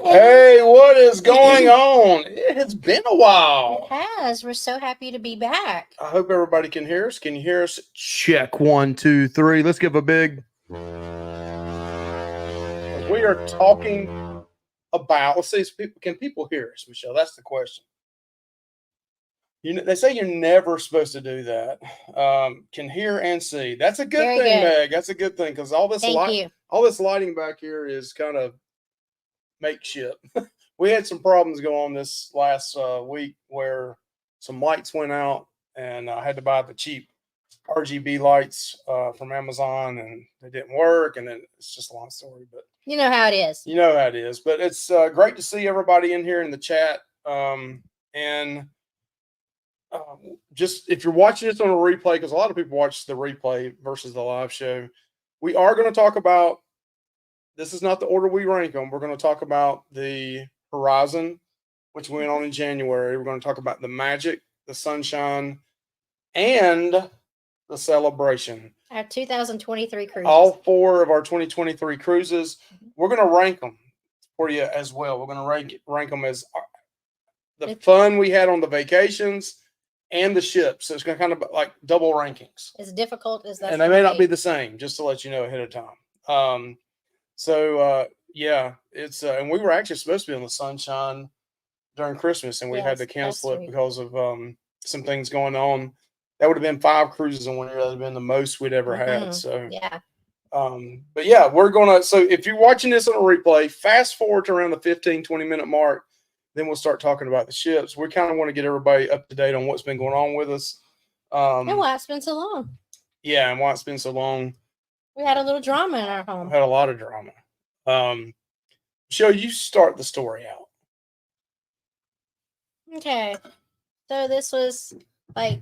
Hey, what is going on? It has been a while. It has. We're so happy to be back. I hope everybody can hear us. Can you hear us? Check 1, 2, 3. Let's give a big. We are talking about. Let's see. Can people hear us, Michelle? That's the question. They say you're never supposed to do that. Can hear and see. That's a good Very thing, good. Meg. That's a good thing because all this Thank you. all this lighting back here is kind of makeshift. We had some problems go on this last week where some lights went out, and I had to buy the cheap RGB lights from Amazon, and they didn't work. And then it's just a long story, but You know how it is. you know how it is. But it's great to see everybody in here in the chat. And just if you're watching this on a replay, because a lot of people watch the replay versus the live show, we are going to talk about. This is not the order we rank them. We're going to talk about the Horizon, which went on in January. We're going to talk about the Magic, the Sunshine, and the Celebration. Our 2023 cruise. All 4 of our 2023 cruises. We're going to rank them for you as well. We're going to rank them as the fun we had on the vacations and the ships. So it's going to kind of like double rankings. As difficult as that. And they may not be the same, just to let you know ahead of time. Yeah, it's and we were actually supposed to be on the Sunshine during Christmas, and we had to cancel it because of some things going on. That would have been 5 cruises in 1 year. That would have been the most we'd ever had. So yeah. But yeah, we're gonna. So if you're watching this on a replay, fast forward to around the 15-20 minute mark, then we'll start talking about the ships. We kind of want to get everybody up to date on what's been going on with us. And why it's been so long. Yeah, and why it's been so long. We had a little drama in our home. We had a lot of drama. Michelle, you start the story out. Okay. So this was like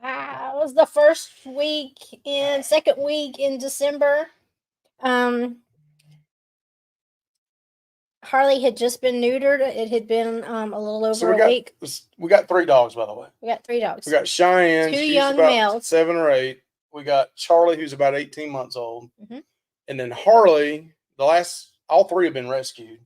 it was the second week in December. Harley had just been neutered. It had been a little over a week. We got 3 dogs, by the way. We got 3 dogs. We got Cheyenne. 2 she's young about males. 7 or 8. We got Charlie, who's about 18 months old. And then Harley, all 3 have been rescued.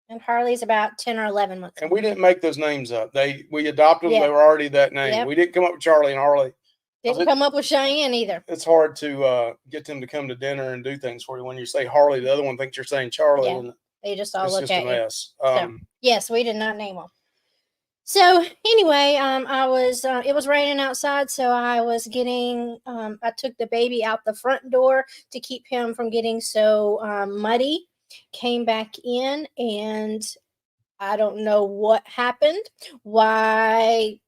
And Harley's about 10 or 11 months old. And we didn't make those names up. We adopted them. They were already that name. Yep. We didn't come up with Charlie and Harley. Didn't come up with Cheyenne either. It's hard to get them to come to dinner and do things for you. When you say Harley, the other one thinks you're saying Charlie. Yeah. And they just all look at you. It's just a mess. Yes, we did not name them. So anyway, it was raining outside, so I was getting, I took the baby out the front door to keep him from getting so muddy, came back in, and I don't know what happened, why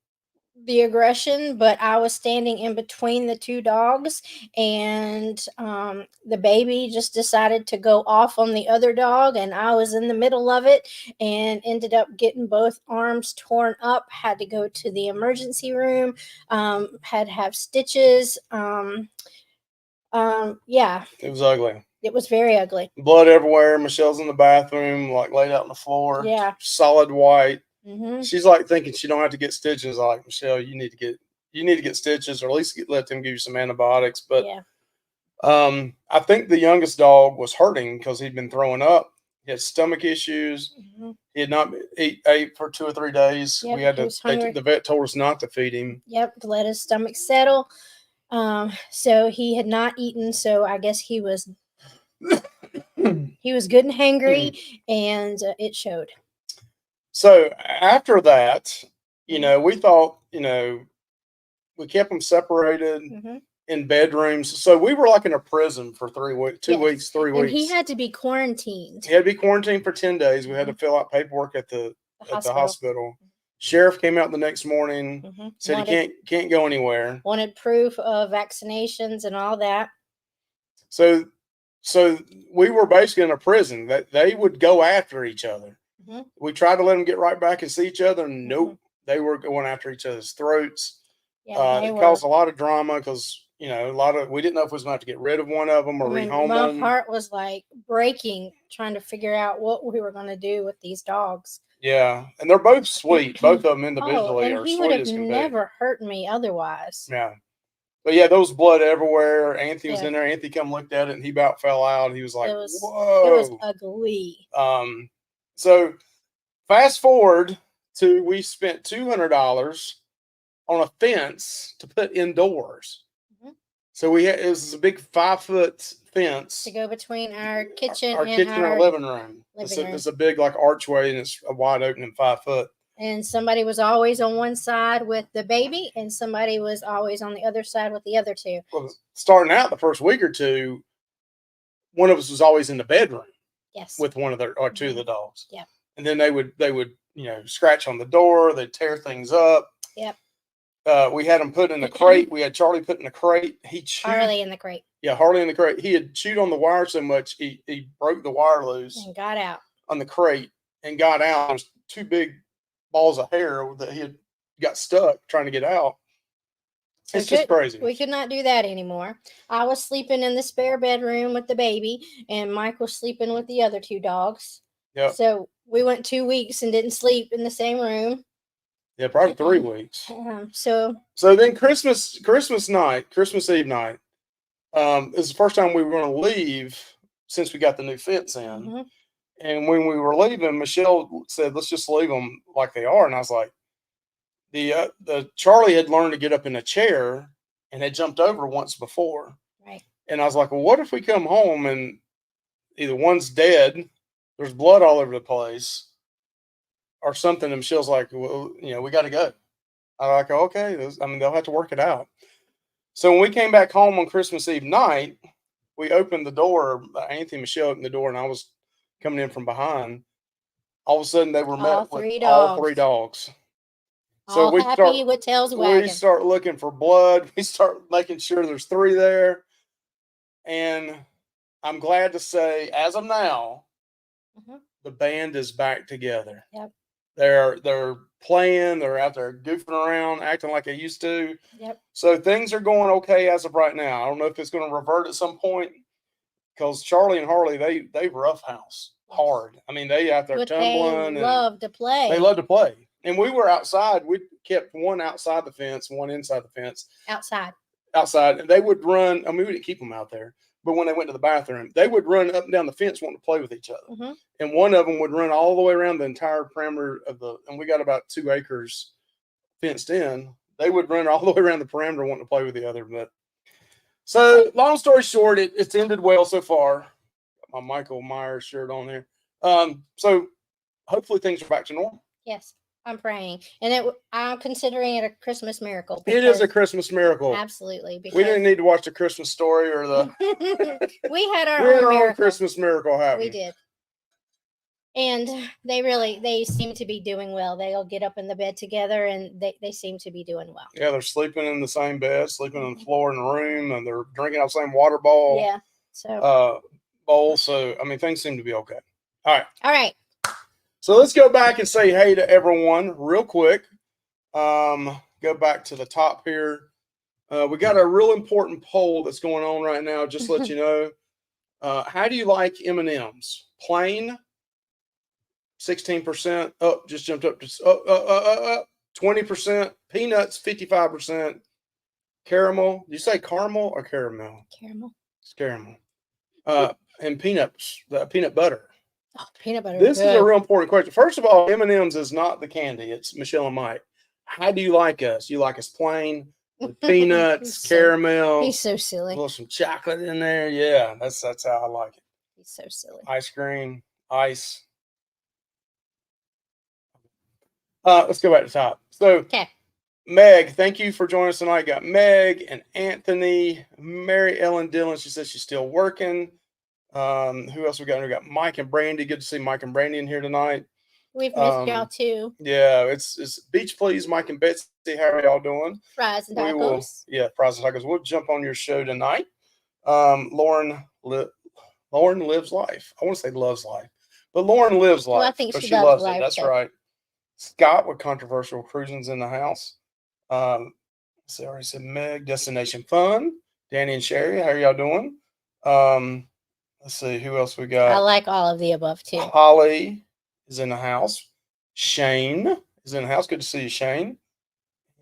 the aggression, but I was standing in between the 2 dogs, and the baby just decided to go off on the other dog, and I was in the middle of it and ended up getting both arms torn up, had to go to the emergency room, had to have stitches. Yeah, it was ugly. It was very ugly. Blood everywhere. Michelle's in the bathroom, like laid out on the floor. Yeah, solid white. She's like thinking she don't have to get stitches. I'm like, Michelle, you need to get stitches, or at least let them give you some antibiotics. But yeah. I think the youngest dog was hurting because he'd been throwing up. He had stomach issues. He had not ate for 2 or 3 days. Yep, we had to. The vet told us not to feed him. Yep, to let his stomach settle. So he had not eaten. So I guess he was good and hangry, and it showed. So after that, we thought, we kept them separated in bedrooms. So we were like in a prison for 3 weeks, 2 weeks, 3 weeks. And he had to be quarantined. He had to be quarantined for 10 days. We had to fill out paperwork at the hospital. Sheriff came out the next morning, said he can't go anywhere. Wanted proof of vaccinations and all that. So we were basically in a prison that they would go after each other. We tried to let them get right back and see each other. Nope. They were going after each other's throats. Yeah, it caused a lot of drama because, we didn't know if we was going to have to get rid of one of them or rehome them. My heart was like breaking trying to figure out what we were going to do with these dogs. Yeah. And they're both sweet. Both of them individually are sweet as can be. He would have never hurt me otherwise. Yeah. But yeah, there was blood everywhere. Anthony was Yeah. in there. Anthony come looked at it and he about fell out. He was like, It was whoa. ugly. So fast forward to we spent $200 on a fence to put indoors. Mhm. So it was a big 5-foot fence To go between our kitchen our and kitchen and our living room. It's a big like archway and it's a wide open and 5 foot. And somebody was always on one side with the baby, and somebody was always on the other side with the other two. Well, starting out the first week or two, one of us was always in the bedroom. Yes. With one of their or two of the dogs. Yeah. And then they would scratch on the door. They'd tear things up. Yep. We had them put in a crate. We had Charlie put in a crate. He chewed. Harley in the crate. Yeah, Harley in the crate. He had chewed on the wire so much he broke the wire loose and got out on the crate and got out. There's 2 big balls of hair that he had got stuck trying to get out. It's just crazy. We could not do that anymore. I was sleeping in the spare bedroom with the baby, and Mike was sleeping with the other 2 dogs. Yeah. So we went 2 weeks and didn't sleep in the same room. Yeah, probably 3 weeks. So then Christmas Eve night, is the first time we were going to leave since we got the new fence in. Mm-hmm. And when we were leaving, Michelle said, "Let's just leave them like they are." And I was like, the Charlie had learned to get up in a chair and had jumped over once before. Right. And I was like, well, what if we come home and either one's dead, there's blood all over the place, or something? And Michelle's like, well, we got to go. I'm like, okay. They'll have to work it out. So when we came back home on Christmas Eve night, we opened the door. Anthony and Michelle opened the door, and I was coming in from behind. All of a sudden, they were met with all 3 dogs. So all happy with tails wagging. We start looking for blood. We start making sure there's 3 there. And I'm glad to say, as of now, the band is back together. Yep. They're playing. They're out there goofing around, acting like they used to. Yep. So things are going okay as of right now. I don't know if it's going to revert at some point, because Charlie and Harley, they roughhouse hard. They out there tumbling. They love to play. They love to play. And we were outside. We kept one outside the fence, one inside the fence. Outside. And they would run. We didn't keep them out there. But when they went to the bathroom, they would run up and down the fence wanting to play with each other. Mm-hmm. And one of them would run all the way around the entire perimeter and we got about 2 acres fenced in. They would run all the way around the perimeter wanting to play with the other. But so long story short, it's ended well so far. Got my Michael Myers shirt on there. So hopefully things are back to normal. Yes. I'm praying, and I'm considering it a Christmas miracle. It is a Christmas miracle. Absolutely. We didn't need to watch the Christmas Story or the. We had our own Christmas miracle happen. We did, and they seem to be doing well. They'll get up in the bed together, and they seem to be doing well. Yeah, they're sleeping in the same bed, sleeping on the floor in the room, and they're drinking out the same water bowl. Yeah. So bowl. So things seem to be okay. All right. So let's go back and say hey to everyone real quick. Go back to the top here. We got a real important poll that's going on right now. Just to let you know. How do you like M&Ms? Plain, 16%. Oh, just jumped up to 20%. Peanuts, 55%. Caramel. Did you say caramel or caramel? Caramel. It's caramel. And peanuts, the peanut butter. Oh, peanut butter. This is a real important question. First of all, M&M's is not the candy. It's Michelle and Mike. How do you like us? You like us plain with peanuts, caramel? He's so silly. A little some chocolate in there. Yeah, that's how I like it. He's so silly. Ice cream, ice. Let's go back to the top. So, okay. Meg, thank you for joining us tonight. Got Meg and Anthony, Mary Ellen Dillon. She says she's still working. Who else we got? We got Mike and Brandy. Good to see Mike and Brandy in here tonight. We've missed y'all too. Yeah, it's Beach Please, Mike and Betsy. How are y'all doing? Fries and tacos. Fries and tacos. We'll jump on your show tonight. Lauren lives life. I want to say loves life, but Lauren lives life. Well, I think she loves life. That's right. Scott with controversial cruising's in the house. So I already said Meg, Destination Fun. Danny and Sherry, how are y'all doing? Let's see who else we got. I like all of the above too. Holly is in the house. Shane is in the house. Good to see you, Shane.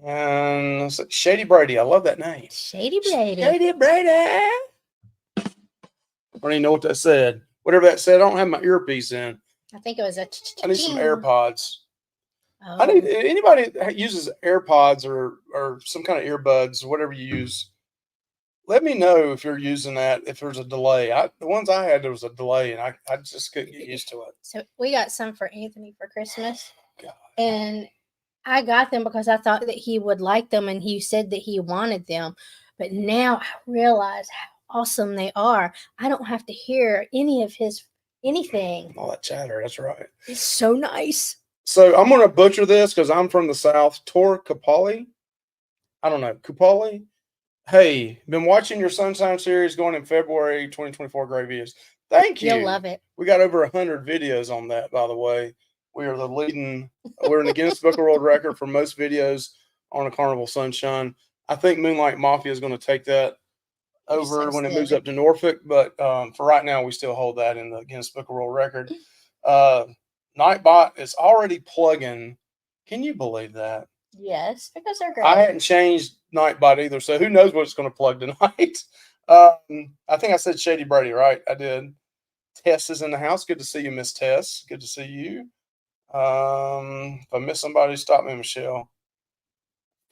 And it's like Shady Brady. I love that name. Shady Brady. Shady Brady. I don't even know what that said. Whatever that said, I don't have my earpiece in. I think it was a. I need some AirPods. Oh. I need anybody that uses AirPods or some kind of earbuds, whatever you use. Let me know if you're using that. If there's a delay, the ones I had, there was a delay, and I just couldn't get used to it. So we got some for Anthony for Christmas, God. and I got them because I thought that he would like them, and he said that he wanted them. But now I realize how awesome they are. I don't have to hear any of his anything. All that chatter. That's right. It's so nice. So I'm going to butcher this because I'm from the South. Tor Capali. I don't know. Kupali. Hey, been watching your Sunshine series going in February 2024. Great videos. Thank you. You'll love it. We got over 100 videos on that, by the way. We are the leading. We're in the Guinness Book of World Record for most videos on a Carnival Sunshine. I think Moonlight Mafia is going to take that over when it moves up to Norfolk, but for right now, we still hold that in the Guinness Book of World Record. Nightbot is already plugging. Can you believe that? Yes, because they're great. I hadn't changed Nightbot either, so who knows what it's going to plug tonight. I think I said Shady Brady, right? I did. Tess is in the house. Good to see you, Miss Tess. Good to see you. If I miss somebody, stop me, Michelle.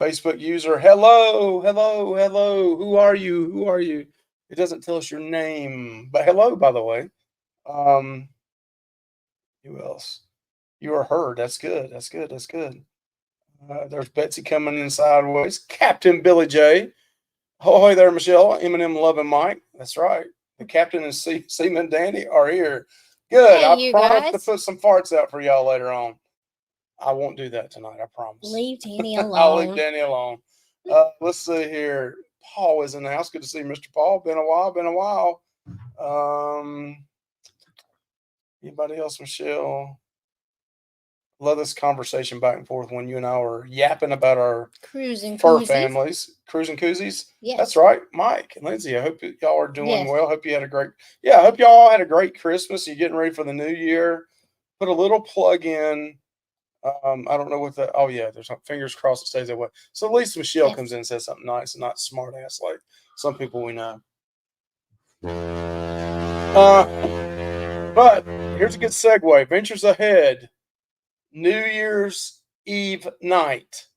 Facebook user, hello. Who are you? Who are you? It doesn't tell us your name, but hello, by the way. Who else? You are heard. That's good. That's good. That's good. There's Betsy coming in sideways. Captain Billy J. Ahoy there, Michelle. Eminem loving Mike. That's right. The captain and Seaman Danny are here. Good. Hey, I promise to put some farts out for y'all later on. I won't do that tonight. I promise. Leave Danny alone. I'll leave Danny alone. Let's see here. Paul is in the house. Good to see Mr. Paul. Been a while. Anybody else, Michelle? Love this conversation back and forth when you and I were yapping about our cruising fur koozies. families. Cruising koozies? Yes. That's right. Mike and Lindsay, I hope y'all are doing well. Hope you had a great, I hope y'all had a great Christmas. You're getting ready for the new year. Put a little plug in. I don't know what the, there's fingers crossed it stays that way. So at least Michelle comes in and says something nice and not smart ass like some people we know. But here's a good segue. Ventures ahead. New Year's Eve night.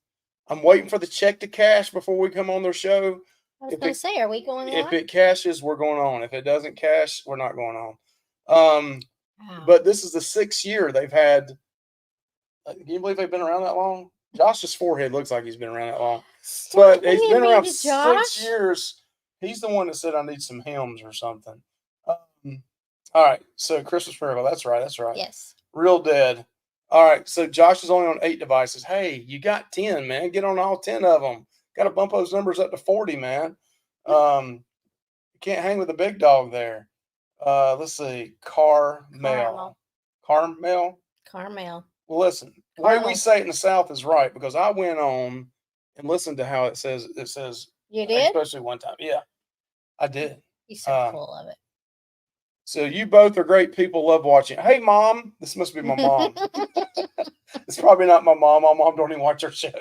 I'm waiting for the check to cash before we come on their show. I was going to say, are we going on? If it cashes, we're going on. If it doesn't cash, we're not going on. But this is the 6th year they've had. Can you believe they've been around that long? Josh's forehead looks like he's been around that long. But he's been around 6 years. He's the one that said I need some hymns or something. All right. So Christmas Miracle. That's right. Yes. Real Dead. All right. So Josh is only on 8 devices. Hey, you got 10, man. Get on all 10 of them. Got to bump those numbers up to 40, man. You can't hang with the big dog there. Let's see. Carmel. Well, listen, the way we say it in the South is right because I went on and listened to how it says. You did? Especially one time. Yeah, I did. He's so full of it. So you both are great people. Love watching. Hey, Mom. This must be my mom. It's probably not my mom. My mom don't even watch our show.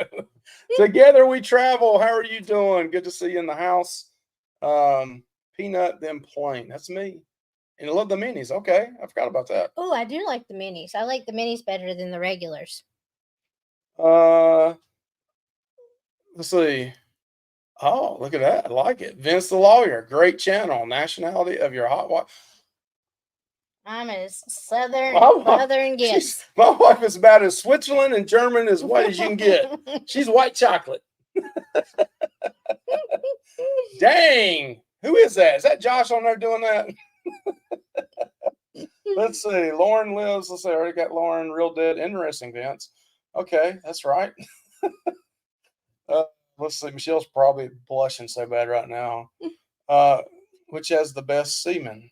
Together we travel. How are you doing? Good to see you in the house. Peanut, then plain. That's me. And I love the minis. Okay. I forgot about that. Oh, I do like the minis. I like the minis better than the regulars. Let's see. Oh, look at that. I like it. Vince the Lawyer. Great channel. Nationality of your hot wife. I'm as southern gets. My wife is about as Switzerland and German as white as you can get. She's white chocolate. Dang. Who is that? Is that Josh on there doing that? Let's see. Lauren lives. Let's see. I already got Lauren. Real Dead. Interesting, Vince. Okay, that's right. Let's see. Michelle's probably blushing so bad right now. Which has the best semen?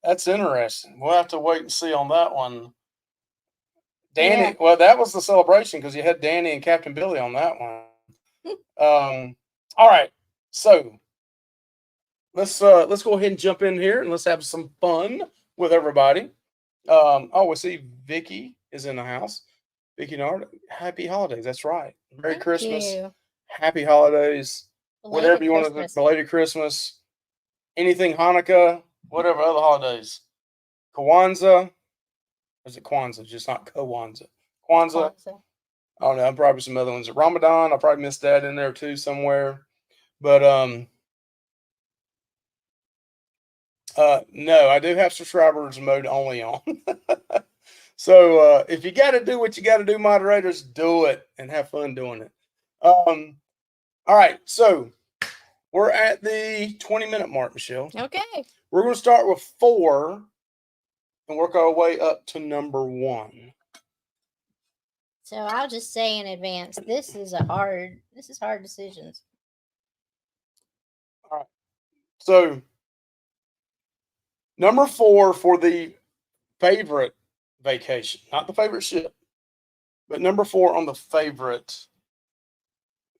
That's interesting. We'll have to wait and see on that one. Danny. Yeah. Well, that was the celebration because you had Danny and Captain Billy on that one. All right. So let's go ahead and jump in here and let's have some fun with everybody. We see Vicky is in the house. Vicky Nard, happy holidays. That's right. Merry Thank Christmas. you. Happy holidays. Whatever Belated you want to do. Christmas. Belated Christmas. Anything Hanukkah. Whatever other holidays. Kwanzaa. Is it Kwanzaa? Just not Kwanzaa. Kwanzaa. Kwanzaa. I don't know. Probably some other ones. Ramadan. I probably missed that in there too somewhere. But no, I do have subscribers mode only on. So if you got to do what you got to do, moderators, do it and have fun doing it. All right, so we're at the 20-minute mark, Michelle. Okay. We're going to start with 4 and work our way up to number 1. So I'll just say in advance, this is hard decisions. All right. So number 4 for the favorite vacation, not the favorite ship, but number 4 on the favorite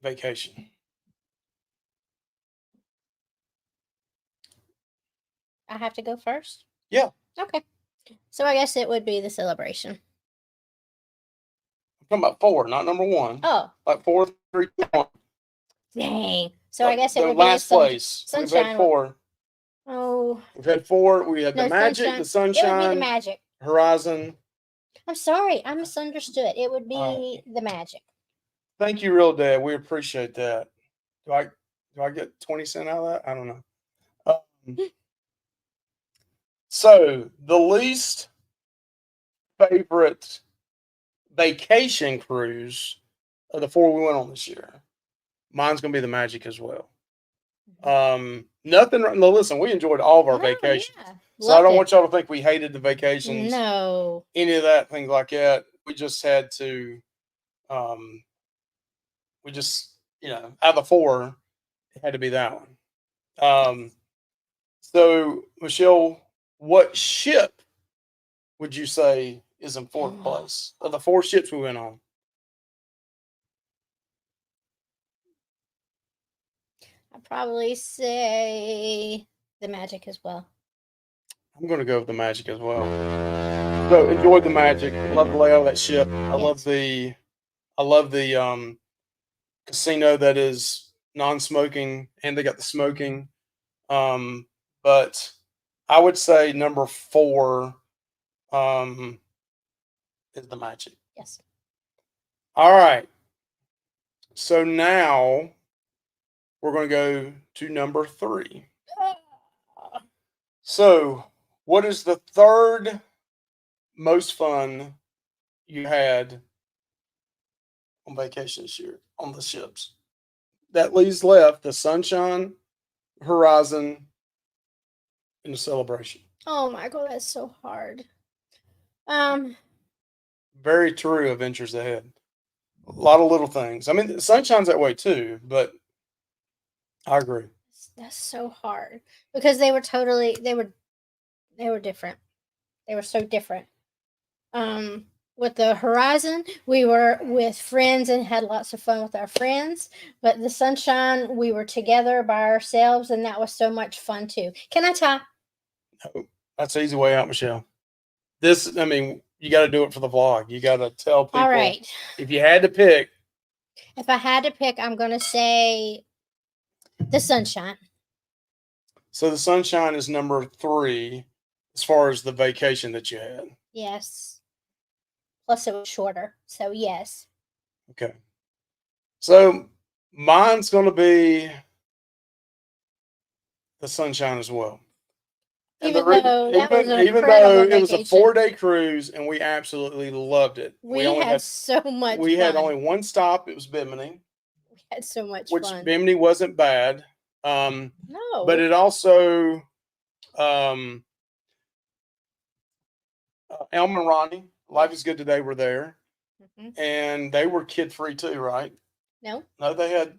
vacation. I have to go first? Yeah. Okay. So I guess it would be the Celebration. I'm talking about 4, not number 1. Oh. Like 4, 3, 2, 1. Dang. So I guess it The would last be place. We've had 4. Oh. We've had 4. We had the Magic, the Sunshine. It would be the Magic. Horizon. I'm sorry. I misunderstood. It would be the Magic. Thank you, Real Dad. We appreciate that. Do I get 20 cents out of that? I don't know. So the least favorite vacation cruise of the 4 we went on this year, mine's gonna be the Magic as well. Nothing. No, listen, we enjoyed all of our vacations, so I don't want y'all to think we hated the vacations. No, any of that, things like that. We just had to. We just, out of the 4, it had to be that one. So Michelle, what ship would you say is in 4th place of the 4 ships we went on? I'd probably say the Magic as well. I'm going to go with the Magic as well. So enjoyed the Magic. Love the layout of that ship. I love the casino that is non-smoking, and they got the smoking. But I would say number 4 is the Magic. Yes. All right. So now we're going to go to number 3. So, what is the 3rd most fun you had on vacation this year on the ships? That leaves left the Sunshine, Horizon, and the Celebration. Oh, Michael, that's so hard. Very true. Adventures ahead. A lot of little things. I mean, Sunshine's that way too, but I agree. That's so hard because they were different. They were so different. With the Horizon, we were with friends and had lots of fun with our friends. But the Sunshine, we were together by ourselves, and that was so much fun too. Can I tie? No, that's the easy way out, Michelle. You got to do it for the vlog. You got to tell people. All right. If you had to pick. If I had to pick, I'm going to say the Sunshine. So the Sunshine is number 3 as far as the vacation that you had. Yes. Plus it was shorter. So yes. Okay. So mine's going to be the Sunshine as well. Even though it was a 4-day cruise and we absolutely loved it. We only had so much fun. We had only one stop. It was Bimini. We had so much fun. Which Bimini wasn't bad. No. But it also Elm and Ronnie, Life is Good Today were there. Mm-hmm. And they were kid-free too, right? No, they had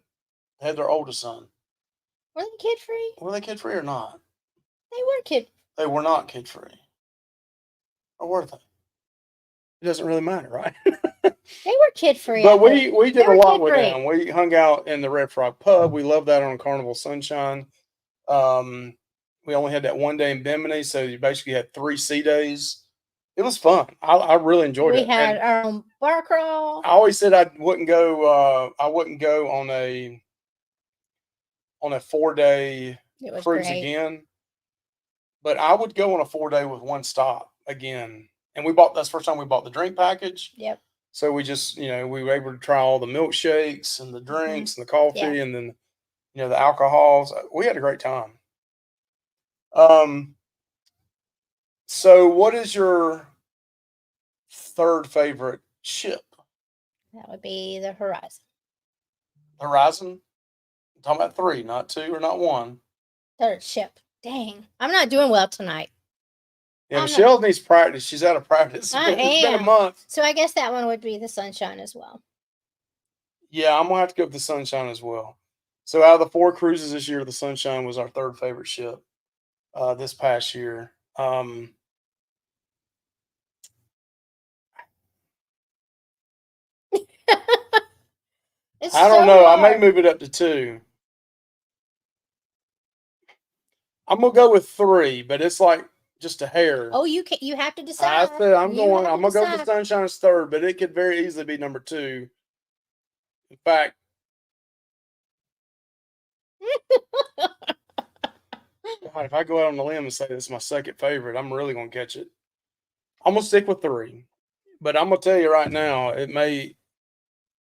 their oldest son. Were they kid-free? Were they kid-free or not? They were kid. They were not kid-free. Or were they? It doesn't really matter, right? They were kid-free. But we did a lot with them. We hung out in the Red Frog Pub. We loved that on Carnival Sunshine. We only had that one day in Bimini, so you basically had 3 sea days. It was fun. I really enjoyed We it. had And our own bar crawl. I always said I wouldn't go. I wouldn't go on a 4-day It was cruise great. again, but I would go on a 4-day with one stop again. And that's the first time we bought the drink package. Yep. So we just, we were able to try all the milkshakes and the drinks and the coffee and then, the alcohols. We had a great time. So what is your third favorite ship? That would be the Horizon. Horizon? I'm talking about 3, not 2 or not 1. Third ship. Dang. I'm not doing well tonight. Yeah, Michelle needs practice. She's out of practice. It's been a month. So I guess that one would be the Sunshine as well. Yeah, I'm gonna have to go with the Sunshine as well. So out of the 4 cruises this year, the Sunshine was our third favorite ship this past year. I don't know. I may move it up to 2. I'm gonna go with 3, but it's like just a hair. Oh, you have to decide. I said I'm gonna go with the Sunshine as third, but it could very easily be number 2. In fact, God, if I go out on the limb and say this is my second favorite, I'm really gonna catch it. I'm gonna stick with 3, but I'm gonna tell you right now,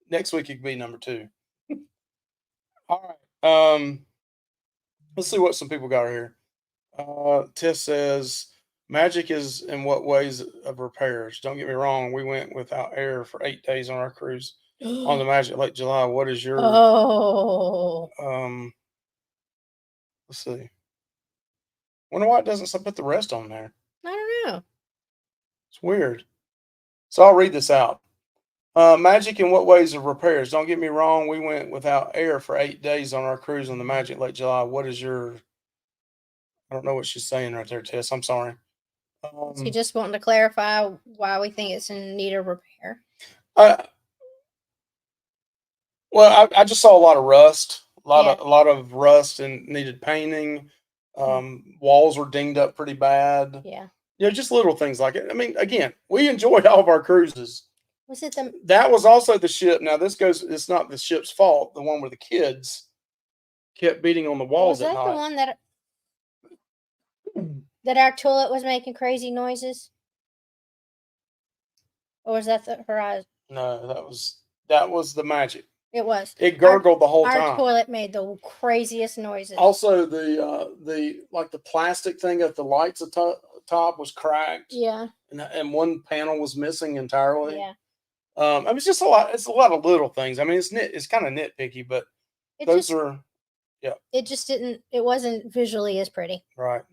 next week it could be number 2. All right. Let's see what some people got here. Tiff says, magic is in what ways of repairs? Don't get me wrong. We went without air for 8 days on our cruise on the Magic Lake July. What is your, let's see. Wonder why it doesn't put the rest on there. I don't know. It's weird. So I'll read this out. Magic in what ways of repairs? Don't get me wrong. We went without air for 8 days on our cruise on the Magic Lake July. What is your, I don't know what she's saying right there, Tess. I'm sorry. So you just wanting to clarify why we think it's in need of repair? Well, I just saw a lot of rust, a lot of rust and needed painting. Walls were dinged up pretty bad. Yeah. Just little things like it. I mean, again, we enjoyed all of our cruises. Was it that was also the ship. Now it's not the ship's fault. The one where the kids kept beating on the walls at night. Was that the one that our toilet was making crazy noises? Or was that the Horizon? No, that was the Magic. It was. It gurgled the whole time. Our toilet made the craziest noises. Also, the plastic thing at the lights at top was cracked. Yeah. And one panel was missing entirely. Yeah. I mean, it's just a lot. It's a lot of little things. I mean, it's kind of nitpicky, but it just didn't. It wasn't visually as pretty. Right.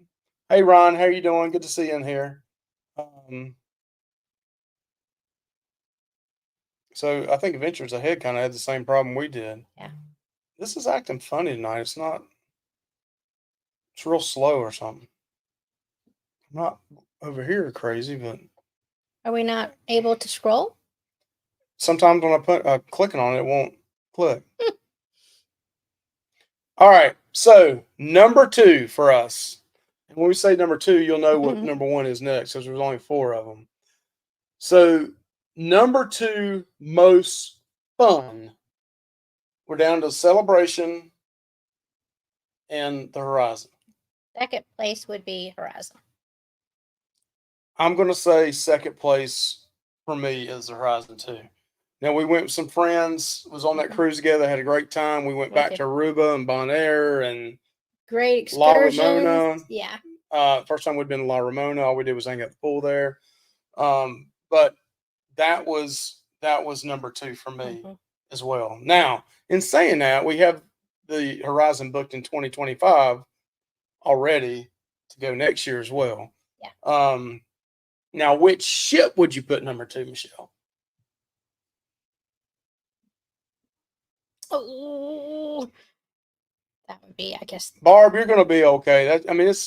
Hey, Ron, how you doing? Good to see you in here. So I think Adventures Ahead kind of had the same problem we did. Yeah. This is acting funny tonight. It's real slow or something. I'm not over here crazy, but. Are we not able to scroll? Sometimes when I put clicking on it, it won't click. All right. So number 2 for us. And when we say number 2, you'll know what number 1 is next because there's only 4 of them. So number 2 most fun. We're down to Celebration and the Horizon. Second place would be Horizon. I'm going to say second place for me is the Horizon 2. Now, we went with some friends, was on that cruise together, had a great time. We went back to Aruba and Bonaire and great excursions. La Ramona. Yeah. First time we'd been to La Ramona. All we did was hang out the pool there. But that was number 2 for me as well. Now, in saying that, we have the Horizon booked in 2025 already to go next year as well. Yeah. Now, which ship would you put number 2, Michelle? Oh, that would be, I guess. Barb, you're going to be okay.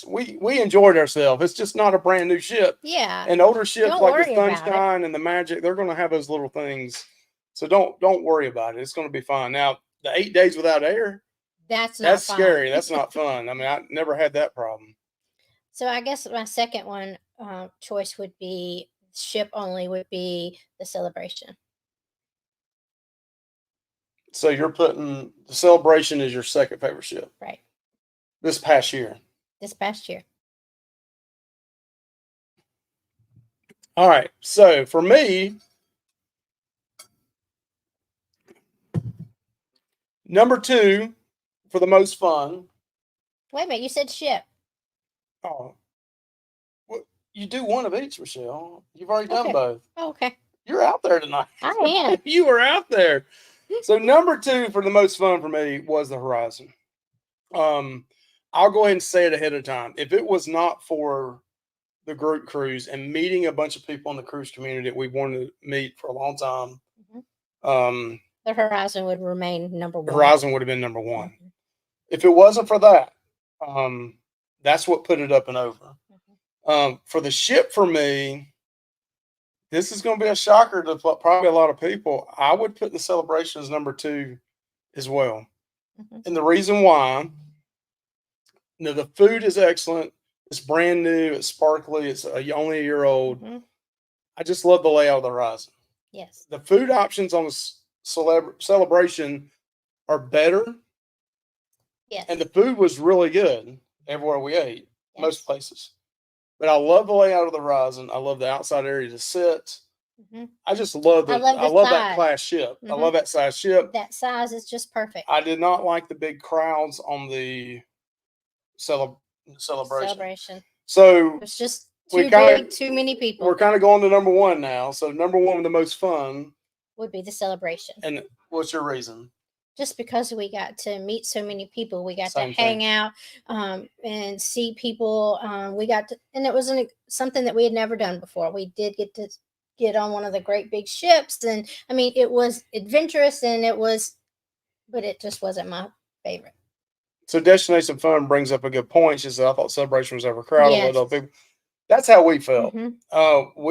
We enjoyed ourselves. It's just not a brand new ship. Yeah. And older ships like the Sunshine and the Magic, they're going to have those little things. So don't worry about it. It's going to be fine. Now, the 8 days without air, that's scary. That's not fun. I mean, I never had that problem. So I guess my second one choice would be ship only would be the Celebration. So you're putting the Celebration as your second favorite ship Right. this past year. This past year. All right. So for me, number 2 for the most fun. Wait a minute, you said ship. Oh, well, you do one of each, Michelle. You've already done Okay. both. Oh, okay. You're out there tonight. I am. You were out there. So number 2 for the most fun for me was the Horizon. I'll go ahead and say it ahead of time. If it was not for the group cruise and meeting a bunch of people in the cruise community that we wanted to meet for a long time, Mm-hmm. The Horizon would remain number 1. The Horizon would have been number 1. Mm-hmm. If it wasn't for that, that's what put it up and over. Mm-hmm. For the ship, for me, this is going to be a shocker to probably a lot of people. I would put the Celebration as number 2 as well. Mm-hmm. And the reason why, the food is excellent. It's brand new. It's sparkly. It's only a year old. Mm-hmm. I just love the layout of the Horizon. Yes. The food options on the Celebration are better. Yes. And the food was really good everywhere we ate, Yes. most places. But I love the layout of the Horizon. I love the outside area to sit. Mm-hmm. I just love I love that class ship. Mm-hmm. I love that size ship. That size is just perfect. I did not like the big crowds on the Celebration. So it's just too big, too many people. We're kind of going to number 1 now. So number 1 with the most fun would be the Celebration. And what's your reason? Just because we got to meet so many people, we got to hang out and see people. We got to, and it was something that we had never done before. We did get to get on one of the great big ships, and I mean, it was adventurous, and but it just wasn't my favorite. So Destination Fun brings up a good point. She said, I thought Celebration was overcrowded. Yes. That's how we felt. Mm-hmm.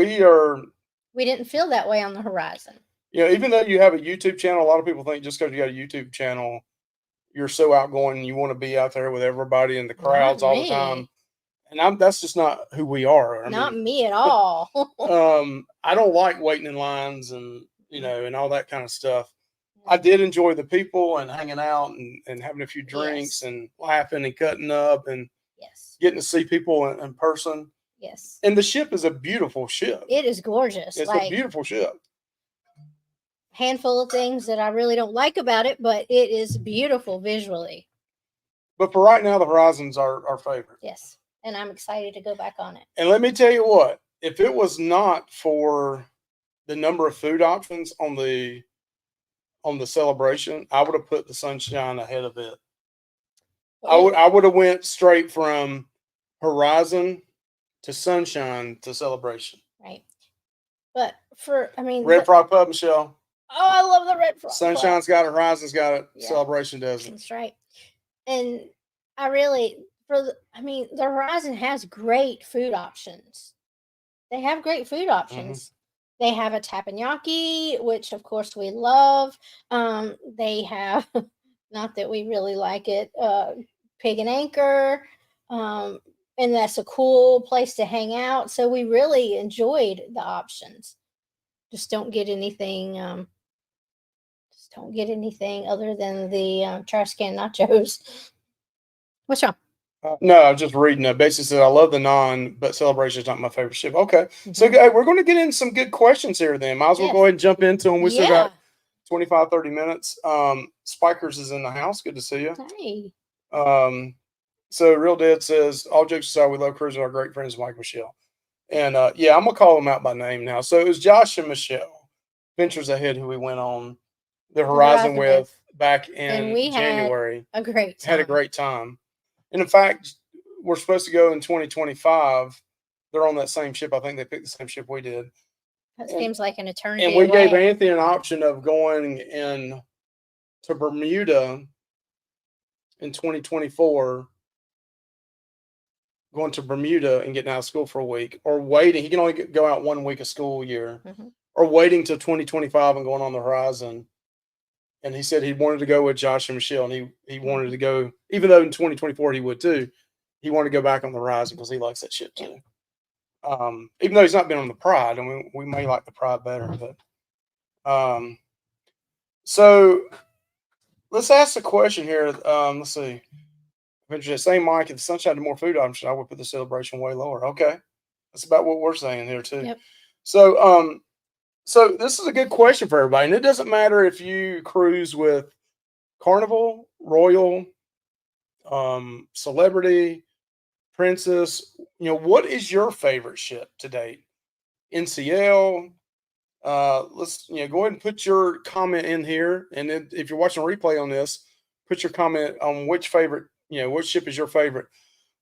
We didn't feel that way on the Horizon. Even though you have a YouTube channel, a lot of people think just because you got a YouTube channel, you're so outgoing and you want to be out there with everybody in the crowds all the time. And that's just not who we are. Not me at all. I don't like waiting in lines and, and all that kind of stuff. I did enjoy the people and hanging out and having a few drinks and laughing and cutting up and getting to see people in person. Yes. And the ship is a beautiful ship. It is gorgeous. It's a beautiful ship. Handful of things that I really don't like about it, but it is beautiful visually. But for right now, the Horizon's our favorite. Yes. And I'm excited to go back on it. And let me tell you what, if it was not for the number of food options on the Celebration, I would have put the Sunshine ahead of it. I would have went straight from Horizon to Sunshine to Celebration. Right. But Red Frog Pub, Michelle. Oh, I love the Red Frog. Sunshine's got it, Horizon's got it, Celebration doesn't. That's right. And the Horizon has great food options. They have great food options. Mm-hmm. They have a teppanyaki, which of course we love. They have, not that we really like it, Pig and Anchor. And that's a cool place to hang out. So we really enjoyed the options. Just don't get anything other than the trash can nachos. What's wrong? No, I was just reading that. Basically said, I love the but Celebration is not my favorite ship. Okay. Mm-hmm. So we're going to get in some good questions here then. Might as well go ahead and jump into them. We still got 25, 30 minutes. Spikers is in the house. Good to see you. Hey. So Real Dead says, all jokes aside, we love cruising with our great friends Mike and Michelle. And I'm going to call them out by name now. So it was Josh and Michelle, Ventures Ahead, who we went on the Horizon with back in January. Had a great time. Had a great time. And in fact, we're supposed to go in 2025. They're on that same ship. I think they picked the same ship we did. That seems like an eternity. And we gave Anthony an option of going to Bermuda in 2024, going to Bermuda and getting out of school for a week, or waiting. He can only go out 1 week of school year, or waiting till 2025 and going on the Horizon. And he said he wanted to go with Josh and Michelle, and he wanted to go, even though in 2024 he would too. He wanted to go back on the Horizon because he likes that ship too. Even though he's not been on the Pride, and we may like the Pride better, but so let's ask the question here. Let's see. Same Mike, if the Sunshine had more food options, I would put the celebration way lower. Okay, that's about what we're saying here too. Yep. So so this is a good question for everybody, and it doesn't matter if you cruise with Carnival, Royal, Celebrity, Princess. What is your favorite ship to date? NCL. Let's go ahead and put your comment in here, and then if you're watching a replay on this, put your comment on which ship is your favorite.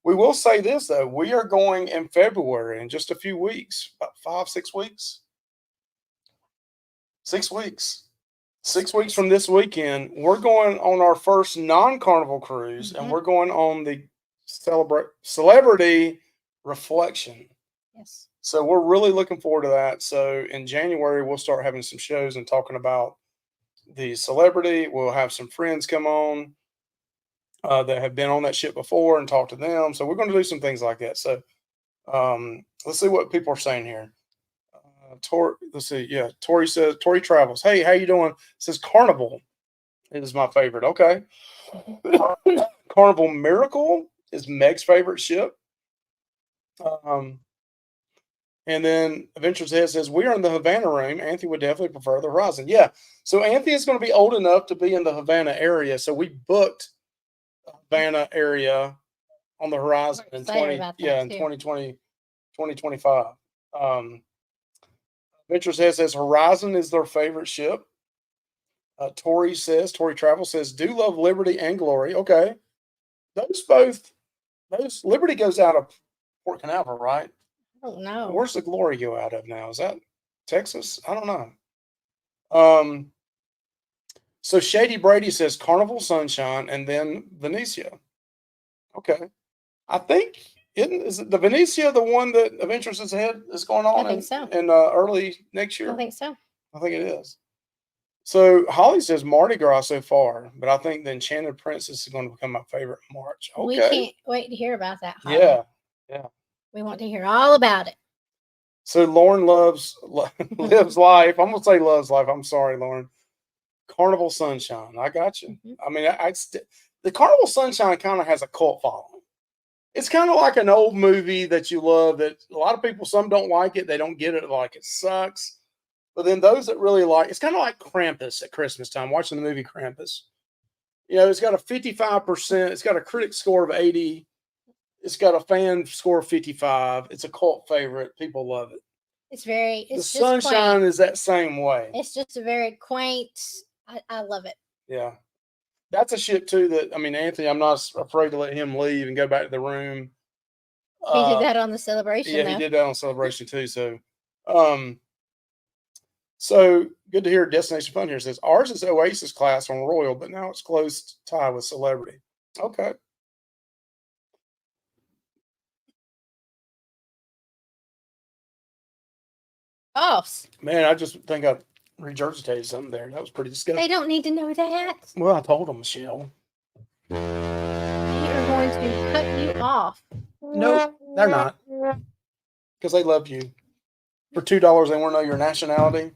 We will say this though: we are going in February in just a few weeks, about 5-6 weeks. 6 weeks. 6 weeks from this weekend, we're going on our first non-Carnival cruise, and we're going on the Celebrity Reflection. Yes. So we're really looking forward to that. So in January, we'll start having some shows and talking about the Celebrity. We'll have some friends come on that have been on that ship before and talk to them. So we're going to do some things like that. So let's see what people are saying here. Let's see. Yeah, Tori says, Tori Travels. Hey, how you doing? Says Carnival is my favorite. Okay. Carnival Miracle is Meg's favorite ship. And then Adventures Ahead says, we are in the Havana room. Anthony would definitely prefer the Horizon. Yeah. So Anthony is going to be old enough to be in the Havana area. So we booked the Havana area on the Horizon in 2020, 2025. Adventures Ahead says Horizon is their favorite ship. Tori Travel says, do love Liberty and Glory. Okay. Those Liberty goes out of Port Canaveral, right? I don't know. Where's the Glory go out of now? Is that Texas? I don't know. So Shady Brady says Carnival Sunshine and then Venetia. Okay. I think is it the Venetia the one that Adventures Ahead is going on? I think so. In early next year? I think so. I think it is. So Holly says Mardi Gras so far, but I think the Enchanted Princess is going to become my favorite in March. Okay. We can't wait to hear about that, Holly. Yeah. We want to hear all about it. So Lauren lives life. I'm gonna say loves life. I'm sorry, Lauren. Carnival Sunshine. I got you. I mean, the Carnival Sunshine kind of has a cult following. It's kind of like an old movie that you love. That a lot of people, some don't like it. They don't get it. Like it sucks. But then those that really like, it's kind of like Krampus at Christmas time. Watching the movie Krampus. It's got a 55%. It's got a critic score of 80. It's got a fan score of 55. It's a cult favorite. People love it. The Sunshine is that same way. It's just a very quaint. I love it. Yeah. That's a ship too that, Anthony, I'm not afraid to let him leave and go back to the room. He did that on the Celebration. Yeah, he did that on Celebration too. So good to hear Destination Fun here says ours is Oasis class on Royal, but now it's close tie with Celebrity. Okay. Oh man, I just think I regurgitated something there. That was pretty disgusting. They don't need to know that. Well, I told them, Michelle. They are going to cut you off. No, they're not. Because they love you. For $2, they want to know your nationality.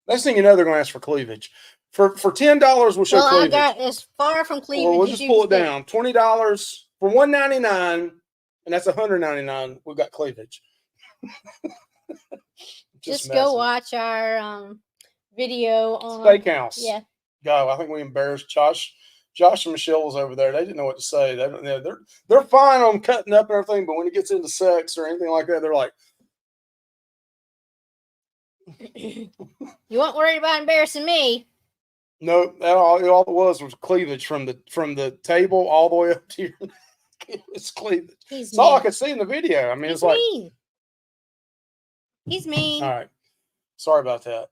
Next thing you know, they're going to ask for cleavage. For $10, we'll show cleavage. I got as far from cleavage. Well, we'll just pull it down. $20 for $199, and that's $199. We've got cleavage. Just go watch our video on Steakhouse. Yeah. Go. I think we embarrassed Josh. Josh and Michelle was over there. They didn't know what to say. They're fine on cutting up and everything, but when it gets into sex or anything like that, they're like, you won't worry about embarrassing me. No, all it was cleavage from the table all the way up to your it's cleavage. It's all I could see in the video. It's like mean. He's mean. All right. Sorry about that.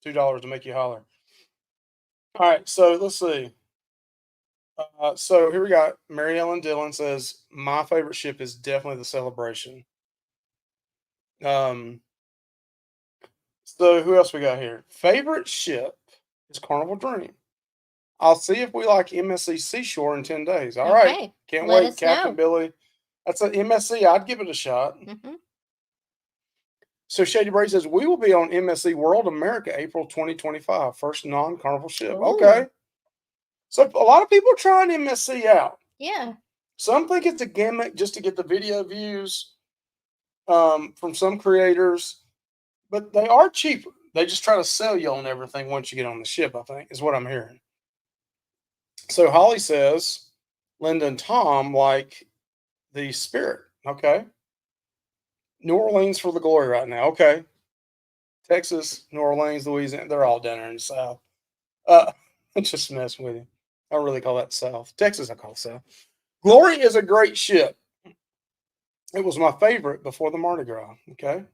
$2 to make you holler. All right, so let's see. So here we got Mary Ellen Dillon says, my favorite ship is definitely the Celebration. So who else we got here? Favorite ship is Carnival Dream. I'll see if we like MSC Seashore in 10 days. All right. Can't wait. Captain Billy. That's an MSC. I'd give it a shot. Mm-hmm. So Shady Bray says, we will be on MSC World America April 2025. First non-carnival ship. Ooh. Okay. So a lot of people are trying MSC out. Yeah. Some think it's a gimmick just to get the video views from some creators, but they are cheaper. They just try to sell you on everything once you get on the ship, I think, is what I'm hearing. So Holly says, Linda and Tom like the Spirit. Okay. New Orleans for the glory right now. Okay. Texas, New Orleans, Louisiana, they're all down there in the South. I'm just messing with you. I really call that South. Texas, I call South. Glory is a great ship. It was my favorite before the Mardi Gras. Okay.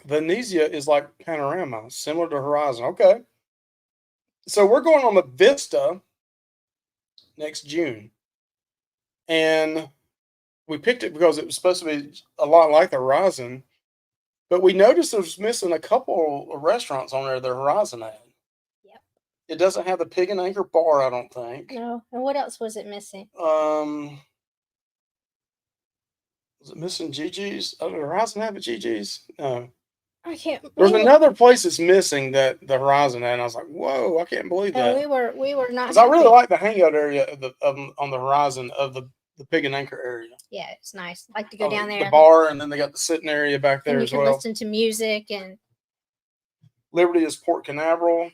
Venezia is like Panorama, similar to Horizon. Okay. So we're going on the Vista next June. And we picked it because it was supposed to be a lot like the Horizon. But we noticed it was missing a couple of restaurants on there the Horizon had. Yep. It doesn't have the Pig and Anchor bar, I don't think. No. And what else was it missing? Was it missing Gigi's? Oh, did Horizon have a Gigi's? No. I can't. There's another place that's missing that the Horizon had, and I was like, "Whoa, I can't believe that." we were not. Because I really like the hangout area on the Horizon of the Pig and Anchor area. Yeah, it's nice. I like to go down there. The bar, and then they got the sitting area back there and you as can well. listen to music and. Liberty is Port Canaveral.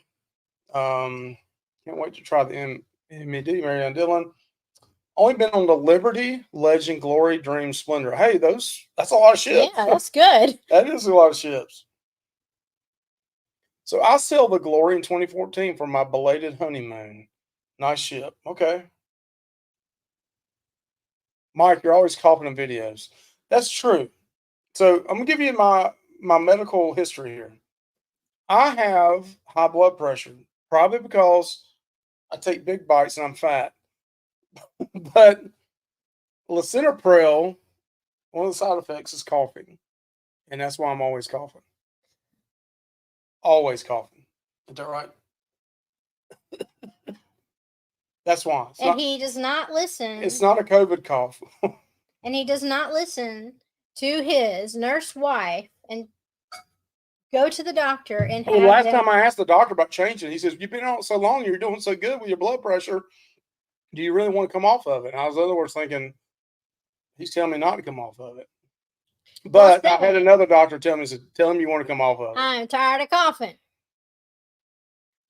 Can't wait to try the MED, Marianne Dillon. Only been on the Liberty, Legend, Glory, Dream, Splendor. Hey, that's a lot of ships. Yeah, that's good. That is a lot of ships. So I sailed the Glory in 2014 for my belated honeymoon. Nice ship. Okay. Mike, you're always coughing in videos. That's true. So I'm gonna give you my medical history here. I have high blood pressure, probably because I take big bites and I'm fat. But lisinopril, one of the side effects is coughing, and that's why I'm always coughing. Always coughing. Is that right? That's why. He does not listen. It's not a COVID cough. And he does not listen to his nurse wife and go to the doctor and have last time I asked the doctor about changing, he says, "You've been on it so long, you're doing so good with your blood pressure. Do you really want to come off of it?" And I was, in other words, thinking, he's telling me not to come off of it. But I had another doctor tell me, "Tell him you want to come off of it." I'm tired of coughing.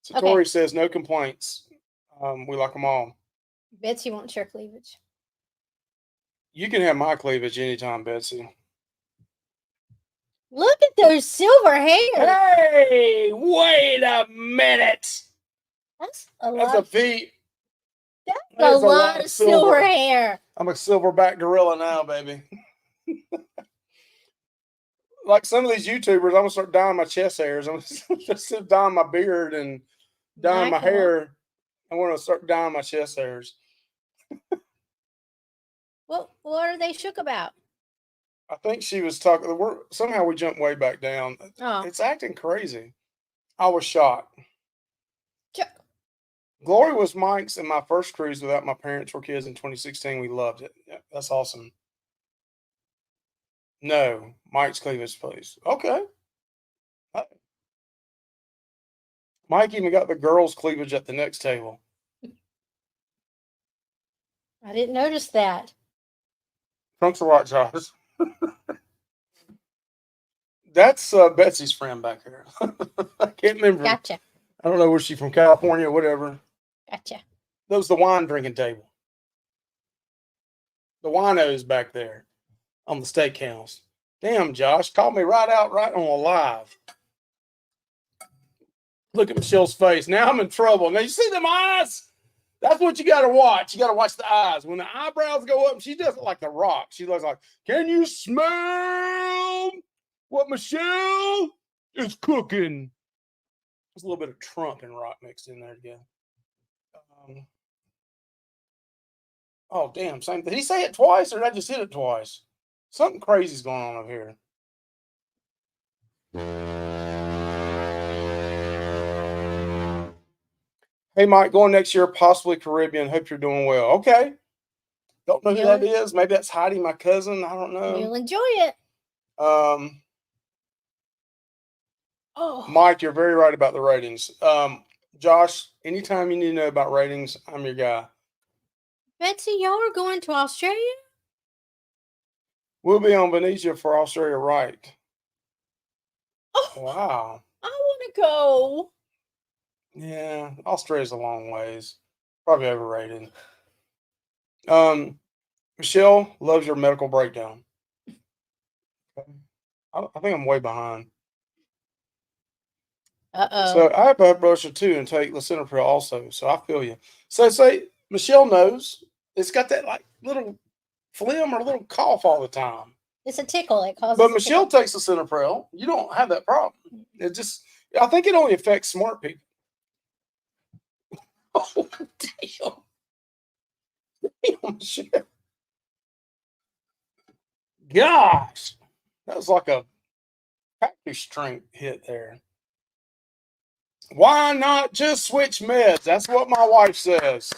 So Tori says, no complaints. We like them all. Betsy wants your cleavage. You can have my cleavage anytime, Betsy. Look at those silver hairs. Hey, wait a minute. That's a lot. That's a feat. That's a lot of silver hair. I'm a silverback gorilla now, baby. Like some of these YouTubers, I'm gonna start dyeing my chest hairs. I'm just dyeing my beard and dyeing my hair. I want to start dyeing my chest hairs. What are they shook about? I think she was talking. Somehow we jumped way back down. Oh. It's acting crazy. I was shocked. Glory was Mike's and my first cruise without my parents or kids in 2016. We loved it. Yeah, that's awesome. No, Mike's cleavage, please. Okay. Mike even got the girls' cleavage at the next table. I didn't notice that. Trunks are right, Josh. That's Betsy's friend back here. I can't remember. Gotcha. I don't know where she's from, California or whatever. Gotcha. That was the wine drinking table. The wino's back there on the steakhouse. Damn, Josh, called me right on a live. Look at Michelle's face. Now I'm in trouble. Now you see them eyes? That's what you got to watch. You got to watch the eyes. When the eyebrows go up, she does it like the Rock. She looks like, can you smell what Michelle is cooking? There's a little bit of Trump and Rock mixed in there together. Oh, damn. Same. Did he say it twice or did I just hit it twice? Something crazy's going on over here. Hey, Mike, going next year, possibly Caribbean. Hope you're doing well. Okay. Don't know who that is. Maybe that's Heidi, my cousin. I don't know. You'll enjoy it. Oh, Mike, you're very right about the ratings. Josh, anytime you need to know about ratings, I'm your guy. Betsy, y'all are going to Australia? We'll be on Venetia for Australia, right? Oh, wow. I want to go. Yeah, Australia's a long ways. Probably overrated. Michelle loves your medical breakdown. I think I'm way behind. So I have blood pressure too, and take lisinopril also. So I feel you. So say Michelle knows it's got that like little phlegm or little cough all the time. It's a tickle. It causes. But Michelle takes lisinopril. You don't have that problem. It just, I think it only affects smart people. Oh damn! Damn, Michelle. Gosh, that was like a factory strength hit there. Why not just switch meds? That's what my wife says.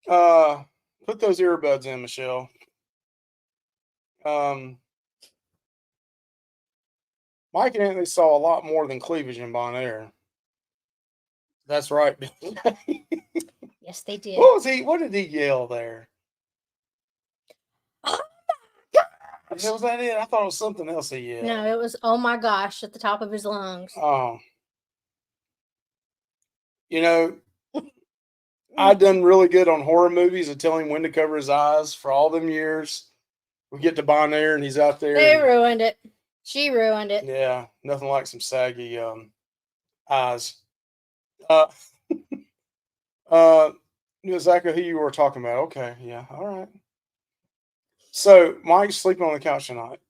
Put those earbuds in, Michelle. Mike and Anthony saw a lot more than cleavage in Bon Air. That's right. Yes, they did. What was he? What did he yell there? Oh my gosh! Was that it? I thought it was something else he yelled. No, it was "oh my gosh" at the top of his lungs. Oh. You know, I've done really good on horror movies and telling him when to cover his eyes for all them years. We get to Bon Air and he's out there. They ruined it. She ruined it. Yeah, nothing like some saggy eyes. Exactly who you were talking about. Okay, yeah, all right. So Mike's sleeping on the couch tonight.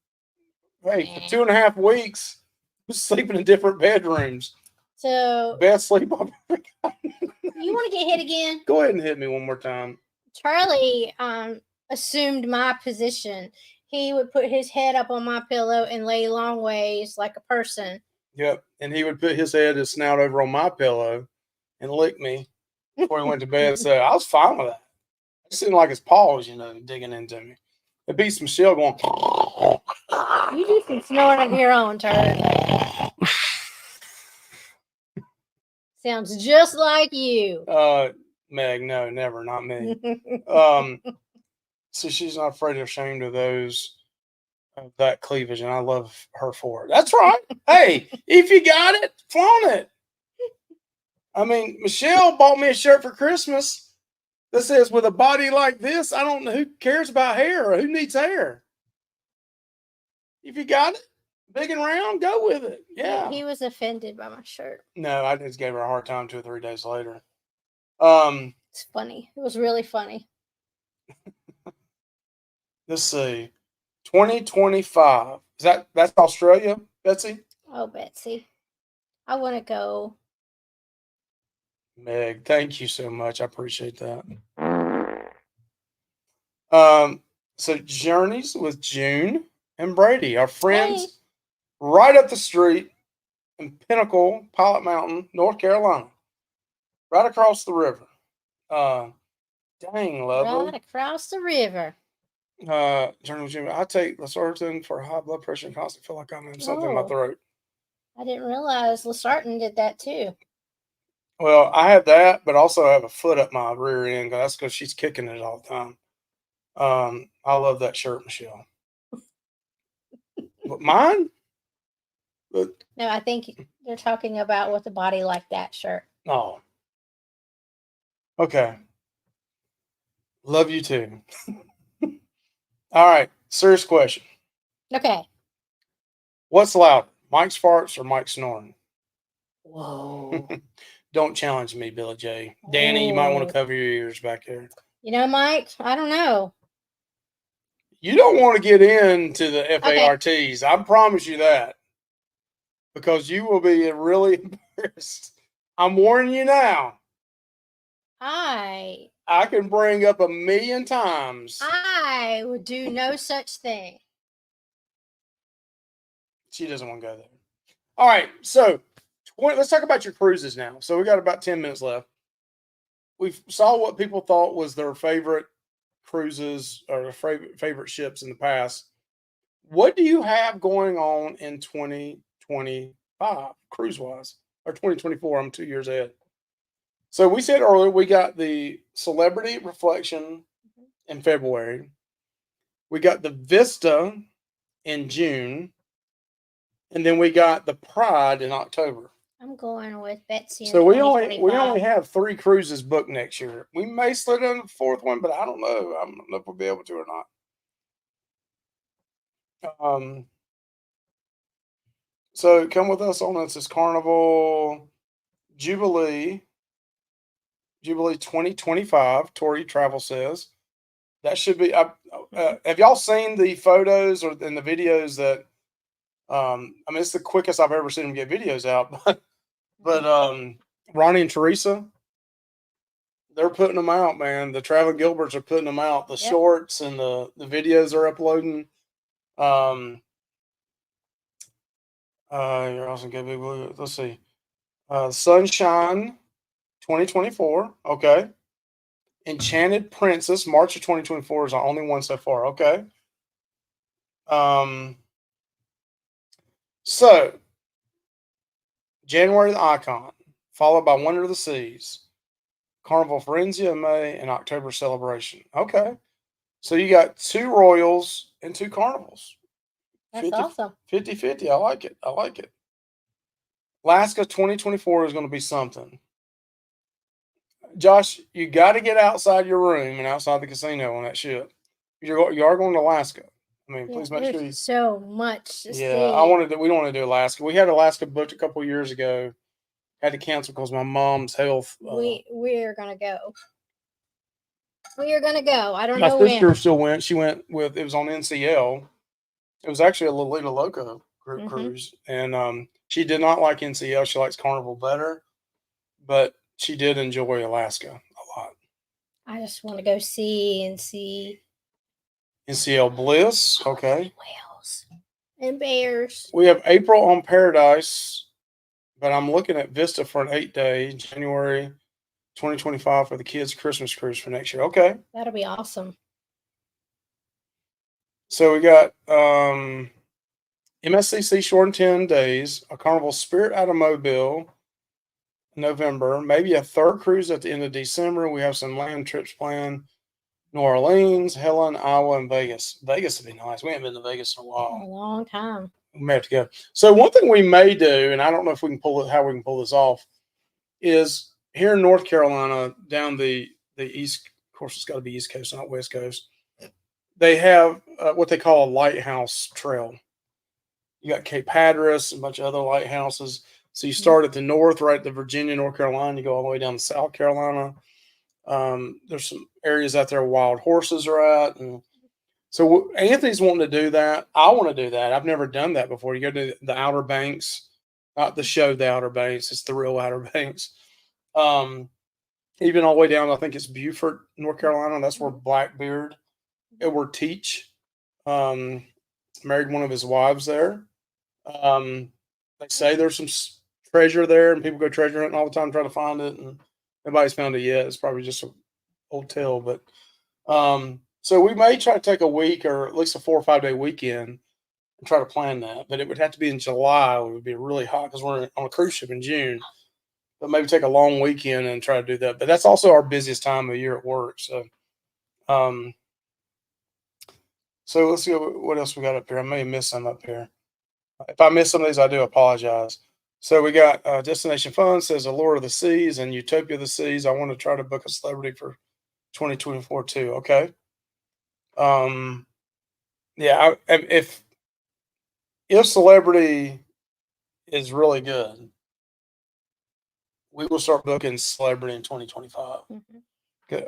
Hey, for 2.5 weeks, he's sleeping in different bedrooms. So best sleep I've ever gotten. You want to get hit again? Go ahead and hit me one more time. Charlie assumed my position. He would put his head up on my pillow and lay long ways like a person. Yep, and he would put his head and snout over on my pillow and lick me before he went to bed. So I was fine with that. It seemed like his paws, digging into me. It beats Michelle going. You do some snoring of your own, turd. Sounds just like you. Meg, no, never, not me. So she's not afraid or ashamed of that cleavage, and I love her for it. That's right. Hey, if you got it, flaunt it. I mean, Michelle bought me a shirt for Christmas that says, "With a body like this, I don't know who cares about hair or who needs hair." If you got it, big and round, go with it. Yeah. He was offended by my shirt. No, I just gave her a hard time 2 or 3 days later. It's funny. It was really funny. Let's see. 2025. That's Australia, Betsy? Oh, Betsy. I want to go. Meg, thank you so much. I appreciate that. So Journeys with June and Brady, our friends right up the street in Pinnacle, Pilot Mountain, North Carolina. Right across the river. Dang, lovely. Right across the river. Journey with June. I take Losartan for high blood pressure and constantly feel like I'm in something in my throat. I didn't realize Losartan did that too. Well, I have that, but also I have a foot up my rear end. That's because she's kicking it all the time. I love that shirt, Michelle. But mine? No, I think they're talking about with a body like that shirt. Oh. Okay. Love you too. All right. Serious question. Okay. What's louder, Mike's farts or Mike snoring? Whoa. Don't challenge me, Billy J. Danny, you might want to cover your ears back there. Mike, I don't know. You don't want to get into the FARTs. Okay. I promise you that. Because you will be really embarrassed. I'm warning you now. I can bring up 1,000,000 times. I would do no such thing. She doesn't want to go there. All right, so let's talk about your cruises now. So we got about 10 minutes left. We saw what people thought was their favorite cruises or favorite ships in the past. What do you have going on in 2025 cruise wise or 2024? I'm 2 years ahead. So we said earlier we got the Celebrity Reflection in February. We got the Vista in June, and then we got the Pride in October. I'm going with Betsy. So we only have 3 cruises booked next year. We may slip in the 4th one, but I don't know. I don't know if we'll be able to or not. So come with us on this Carnival Jubilee 2025. Tori Travel says that should be. Have y'all seen the photos or in the videos that? I mean, it's the quickest I've ever seen them get videos out. But Ronnie and Teresa, they're putting them out, man. The Traveling Gilberts are putting them out. The shorts and the videos are uploading. You're also good. Big Blue. Let's see. Sunshine 2024. Okay. Enchanted Princess, March of 2024 is our only one so far. Okay. So January the Icon, followed by Wonder of the Seas, Carnival Frenzy in May, and October Celebration. Okay. So you got 2 Royals and 2 Carnivals. That's awesome. 50-50. I like it. I like it. Alaska 2024 is going to be something. Josh, you got to get outside your room and outside the casino on that ship. You are going to Alaska. I mean, please make sure you. So much to see. We don't want to do Alaska. We had Alaska booked a couple years ago. Had to cancel because my mom's health. We're gonna go. We are gonna go. I don't my know My sister when. still went. She went with. It was on NCL. It was actually a Lolita Loco group cruise, and she did not like NCL. She likes Carnival better, but she did enjoy Alaska a lot. I just want to go see NCL Bliss, okay. Whales and bears. We have April on Paradise, but I'm looking at Vista for an 8-day, January 2025 for the kids' Christmas cruise for next year. Okay. That'll be awesome. So we got MSCC short in 10 days, a Carnival Spirit out of Mobile, November, maybe a 3rd cruise at the end of December. We have some land trips planned. New Orleans, Helen, Iowa, and Vegas. Vegas would be nice. We haven't been to Vegas in a while. A long time. We may have to go. So one thing we may do, and I don't know if we can how we can pull this off, is here in North Carolina, down the east. Of course, it's got to be East Coast, not West Coast. They have what they call a lighthouse trail. You got Cape Hatteras, a bunch of other lighthouses. So you start at the north, right to Virginia, North Carolina. You go all the way down to South Carolina. There's some areas out there wild horses are at, and so Anthony's wanting to do that. I want to do that. I've never done that before. You go to the Outer Banks, not the show, the Outer Banks. It's the real Outer Banks. Even all the way down, I think it's Beaufort, North Carolina. That's where Blackbeard, Edward Teach, married one of his wives there. They say there's some treasure there, and people go treasure hunting all the time trying to find it, and nobody's found it yet. It's probably just an old tale, but so we may try to take a week or at least a 4 or 5 day weekend and try to plan that. But it would have to be in July. It would be really hot because we're on a cruise ship in June. But maybe take a long weekend and try to do that. But that's also our busiest time of year at work. So, so let's see what else we got up here. I may have missed some up here. If I miss some of these, I do apologize. So we got Destination Fun says Allure of the Seas and Utopia of the Seas. I want to try to book a celebrity for 2024 too. Okay. Yeah. If celebrity is really good, we will start booking celebrity in 2025.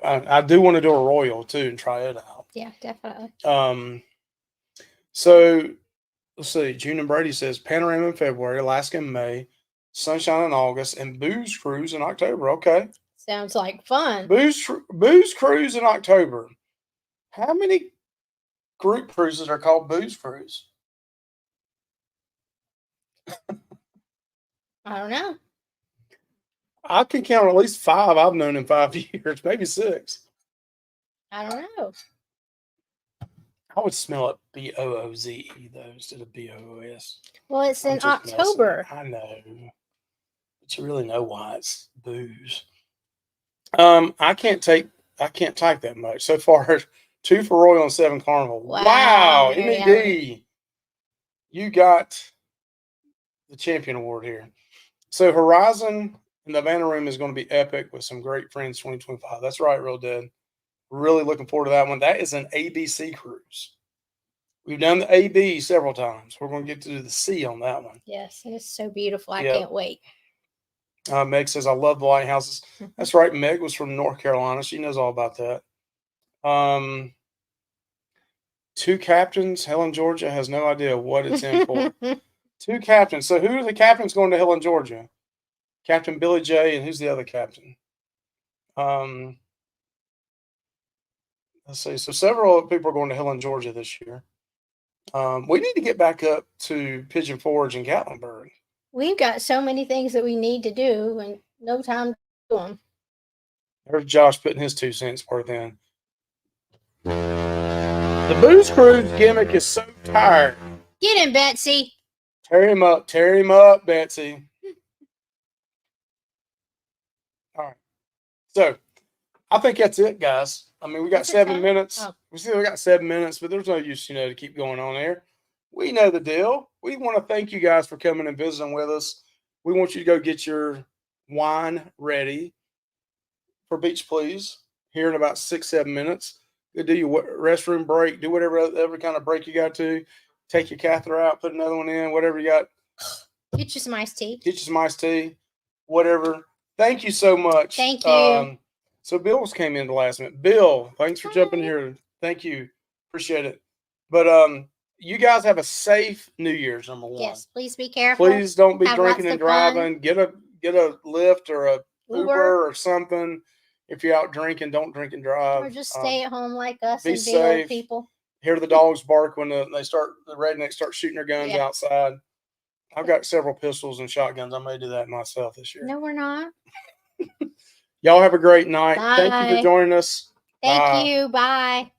I do want to do a royal too and try it out. Yeah, definitely. So let's see. June and Brady says Panorama in February, Alaska in May, Sunshine in August, and Booze Cruise in October. Okay. Sounds like fun. Booze Cruise in October. How many group cruises are called Booze Cruise? I don't know. I can count at least 5 I've known in 5 years, maybe 6. I don't know. I would smell it BOOZE though instead of BOOS. Well, it's I'm in just messing. October. I know, but you really know why it's booze. I can't type that much so far. 2 for Royal and 7 Carnival. Wow, very MED, you got the champion award here. So Horizon in the Vanna Room is going to be epic with some great friends 2025. That's right, Real Dead. Really looking forward to that one. That is an ABC cruise. We've done the AB several times. We're going to get to do the C on that one. Yes, and it's so beautiful. I Yep. can't wait. Meg says, I love the lighthouses. That's right. Meg was from North Carolina. She knows all about that. 2 captains. Helen, Georgia has no idea what it's in for. 2 captains. So who are the captains going to Helen, Georgia? Captain Billy J. And who's the other captain? Let's see. So several people are going to Helen, Georgia this year. We need to get back up to Pigeon Forge and Gatlinburg. We've got so many things that we need to do and no time to do them. There's Josh putting his 2 cents worth in. The Booze Cruise gimmick is so tired. Get him, Betsy. Tear him up, Betsy. All right. So I think that's it, guys. I mean, we got 7 minutes. Oh. We got 7 minutes, but there's no use, to keep going on there. We know the deal. We want to thank you guys for coming and visiting with us. We want you to go get your wine ready for Beach Please here in about 6-7 minutes. Go do your restroom break. Do whatever kind of break you got to. Take your catheter out. Put another one in. Whatever you got. Get you some iced tea. Get you some iced tea. Whatever. Thank you so much. Thank you. So Bill's came in the last minute. Bill, thanks for jumping here. Thank you. Appreciate it. But you guys have a safe New Year's, number 1. Yes, please be careful. Please don't be Have drinking lots and of fun. driving. Get a Lyft or a Uber. Uber or something. If you're out drinking, don't drink and drive. Or just stay at home like us be and be safe. old people. Hear the dogs bark when the rednecks start shooting their guns outside. I've got several pistols and shotguns. I may do that myself this year. No, we're not. Y'all have a great night. Bye. Thank you for joining us. Thank you. Bye.